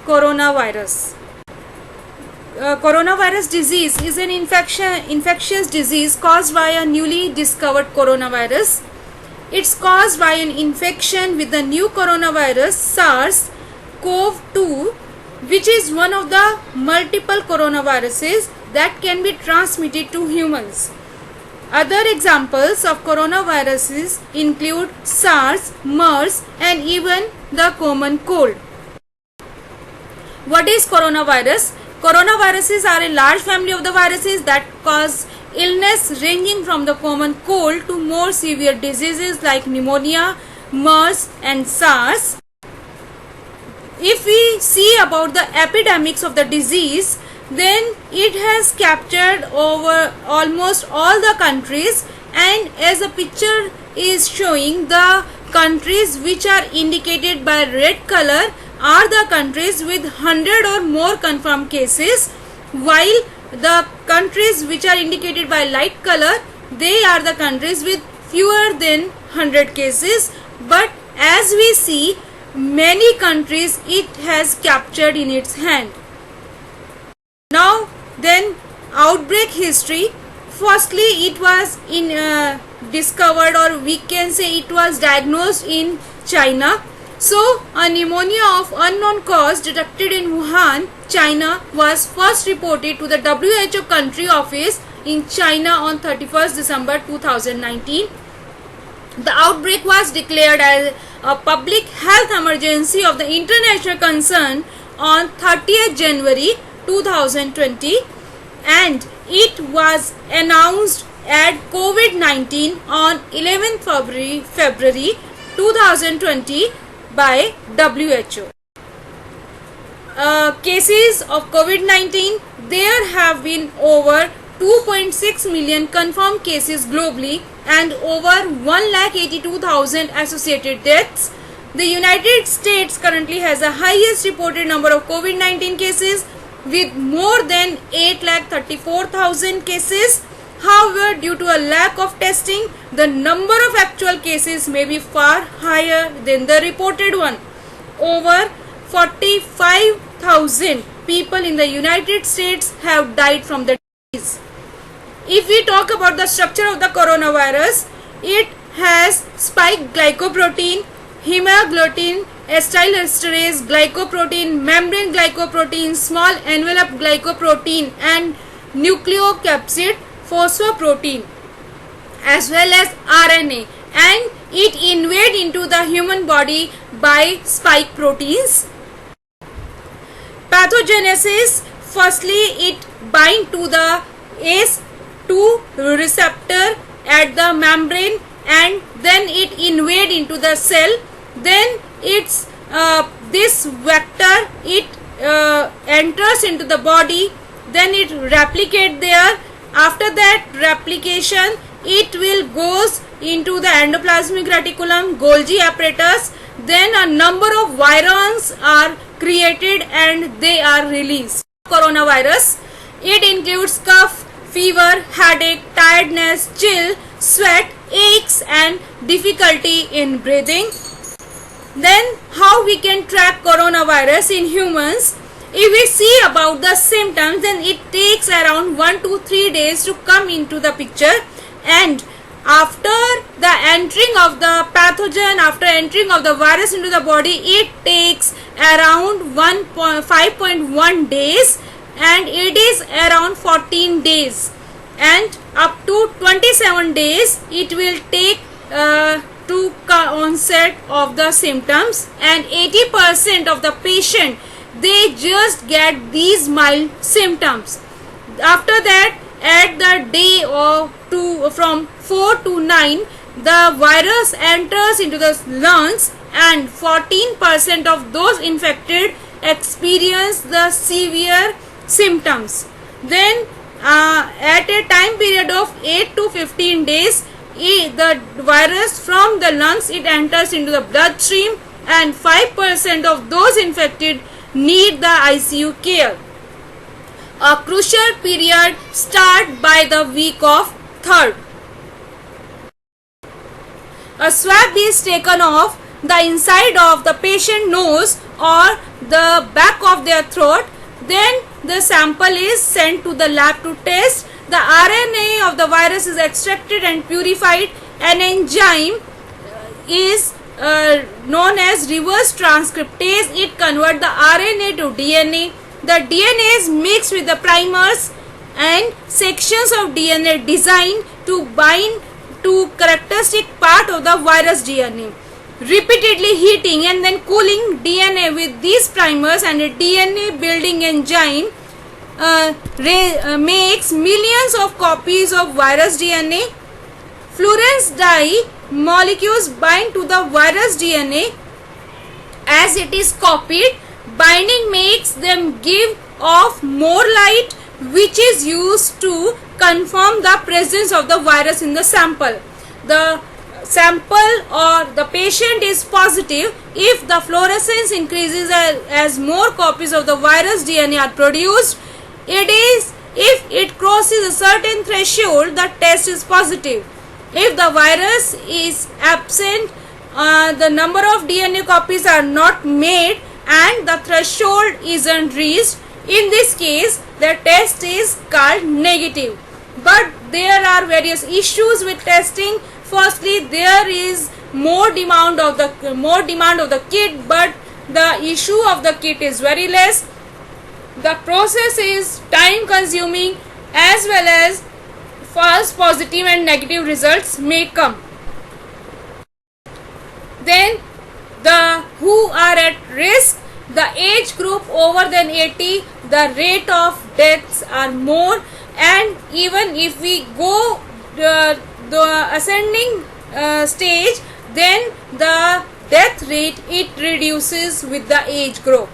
coronavirus. Coronavirus disease is an infectious disease caused by a newly discovered coronavirus. It's caused by an infection with the new coronavirus SARS-CoV-2, which is one of the multiple coronaviruses that can be transmitted to humans. Other examples of coronaviruses include SARS, MERS, and even the common cold. What is coronavirus? Coronaviruses are a large family of the viruses that cause illness ranging from the common cold to more severe diseases like pneumonia, MERS, and SARS. If we see about the epidemics of the disease, then it has captured over almost all the countries, and as the picture is showing, the countries which are indicated by red color are the countries with 100 or more confirmed cases, while the countries which are indicated by light color, they are the countries with fewer than 100 cases. But as we see, many countries it has captured in its hand. Now then, outbreak history. Firstly, it was discovered, or we can say it was diagnosed in China. So, a pneumonia of unknown cause detected in Wuhan, China was first reported to the WHO country office in China on 31st December 2019. The outbreak was declared as a public health emergency of the international concern on 30th January 2020, and it was announced as COVID-19 on 11th February 2020 by WHO. Cases of COVID-19, there have been over 2.6 million confirmed cases globally and over 1,82,000 associated deaths. The United States currently has the highest reported number of COVID-19 cases with more than 8,34,000 cases. However, due to a lack of testing, the number of actual cases may be far higher than the reported one. Over 45,000 people in the United States have died from the disease. If we talk about the structure of the coronavirus, it has spike glycoprotein, hemagglutinin, acetyltransferase glycoprotein, membrane glycoprotein, small envelope glycoprotein, and nucleocapsid phosphoprotein, as well as RNA, and it invade into the human body by spike proteins. Pathogenesis. Firstly, it bind to the ACE2 receptor at the membrane, and then it invade into the cell. Then it's this vector, it enters into the body, then it replicate there. After that replication, it will goes into the endoplasmic reticulum, Golgi apparatus. Then a number of virions are created and they are released. Coronavirus, it includes cough, fever, headache, tiredness, chill, sweat, aches, and difficulty in breathing. Then how we can track coronavirus in humans? If we see about the symptoms, then it takes around 1 to 3 days to come into the picture, and after the entering of the pathogen, after entering of the virus into the body, it takes around 5.1 days, and it is around 14 days, and up to 27 days it will take to onset of the symptoms, and 80% of the patient, they just get these mild symptoms. After that, at the day from 4 to 9, the virus enters into the lungs, and 14% of those infected experience the severe symptoms. Then at a time period of 8 to 15 days, the virus from the lungs, it enters into the bloodstream, and 5% of those infected need the ICU care. A crucial period starts by the week of 3rd. A swab is taken of the inside of the patient nose or the back of their throat. Then the sample is sent to the lab to test. The RNA of the virus is extracted and purified. An enzyme is known as reverse transcriptase. It converts the RNA to DNA. The DNA is mixed with the primers and sections of DNA designed to bind to characteristic part of the virus DNA. Repeatedly heating and then cooling DNA with these primers and a DNA building enzyme makes millions of copies of virus DNA. Fluorescence dye molecules bind to the virus DNA as it is copied. Binding makes them give off more light, which is used to confirm the presence of the virus in the sample. The sample or the patient is positive if the fluorescence increases as more copies of the virus DNA are produced. It is if it crosses a certain threshold, the test is positive. If the virus is absent, the number of DNA copies are not made and the threshold isn't reached. In this case, the test is called negative. But there are various issues with testing. Firstly, there is more demand of the kit, but the issue of the kit is very less. The process is time consuming as well as false positive and negative results may come. Then the who are at risk, the age group over than 80, the rate of deaths are more, and even if we go the ascending stage, then the death rate it reduces with the age group.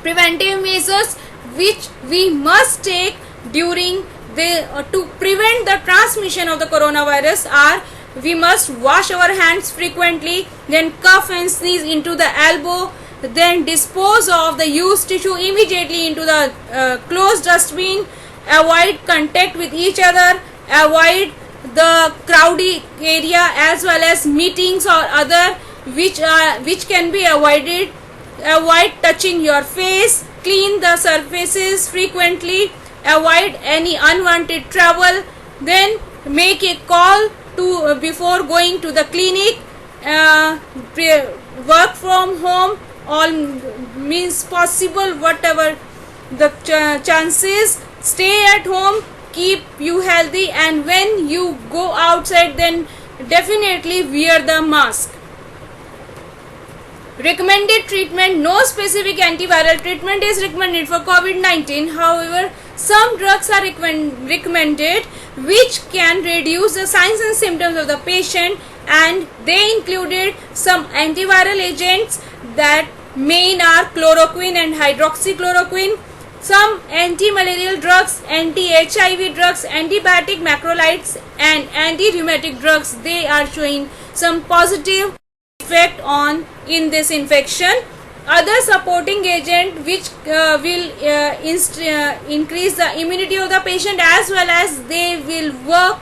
Preventive measures which we must take during to prevent the transmission of the coronavirus are: we must wash our hands frequently, then cough and sneeze into the elbow, then dispose of the used tissue immediately into the closed dustbin, avoid contact with each other, avoid the crowded area as well as meetings or other which can be avoided, avoid touching your face, clean the surfaces frequently, avoid any unwanted travel, then make a call to before going to the clinic, work from home, all means possible, whatever the chances, stay at home, keep you healthy, and when you go outside then definitely wear the mask. Recommended treatment: no specific antiviral treatment is recommended for COVID-19. However, some drugs are recommended which can reduce the signs and symptoms of the patient, and they included some antiviral agents that main are chloroquine and hydroxychloroquine, some anti-malarial drugs, anti-HIV drugs, antibiotic macrolides and anti-rheumatic drugs. They are showing some positive effect on in this infection. Other supporting agent which will increase the immunity of the patient as well as they will work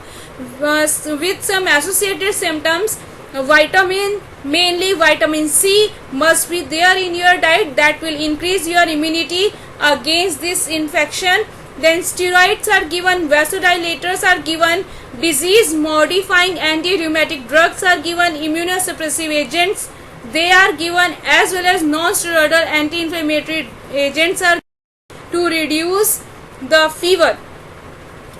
with some associated symptoms. Vitamin, mainly vitamin C, must be there in your diet. That will increase your immunity against this infection. Then steroids are given, vasodilators are given, disease modifying anti-rheumatic drugs are given, immunosuppressive agents they are given, as well as non-steroidal anti-inflammatory agents are to reduce the fever.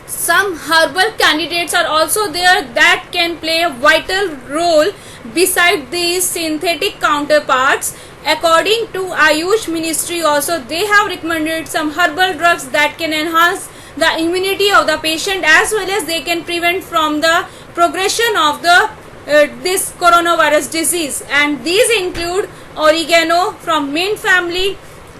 Some herbal candidates are also there that can play a vital role beside these synthetic counterparts. According to Ayush Ministry also, they have recommended some herbal drugs that can enhance the immunity of the patient as well as they can prevent from the progression of the this coronavirus disease, and these include oregano from mint family,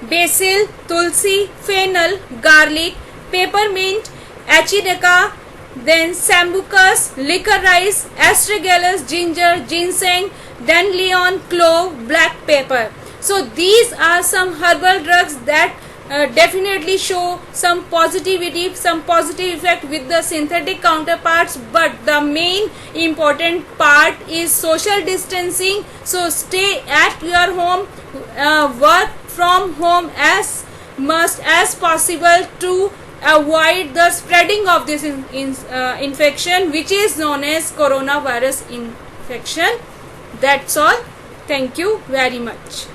basil, tulsi, fennel, garlic, peppermint, achideca, then sambucus, licorice, astragalus, ginger, ginseng, dandelion, clove, black pepper. So these are some herbal drugs that definitely show some positivity, some positive effect with the synthetic counterparts, but the main important part is social distancing. So stay at your home, work from home as much as possible to avoid the spreading of this infection, which is known as coronavirus infection. That's all. Thank you very much.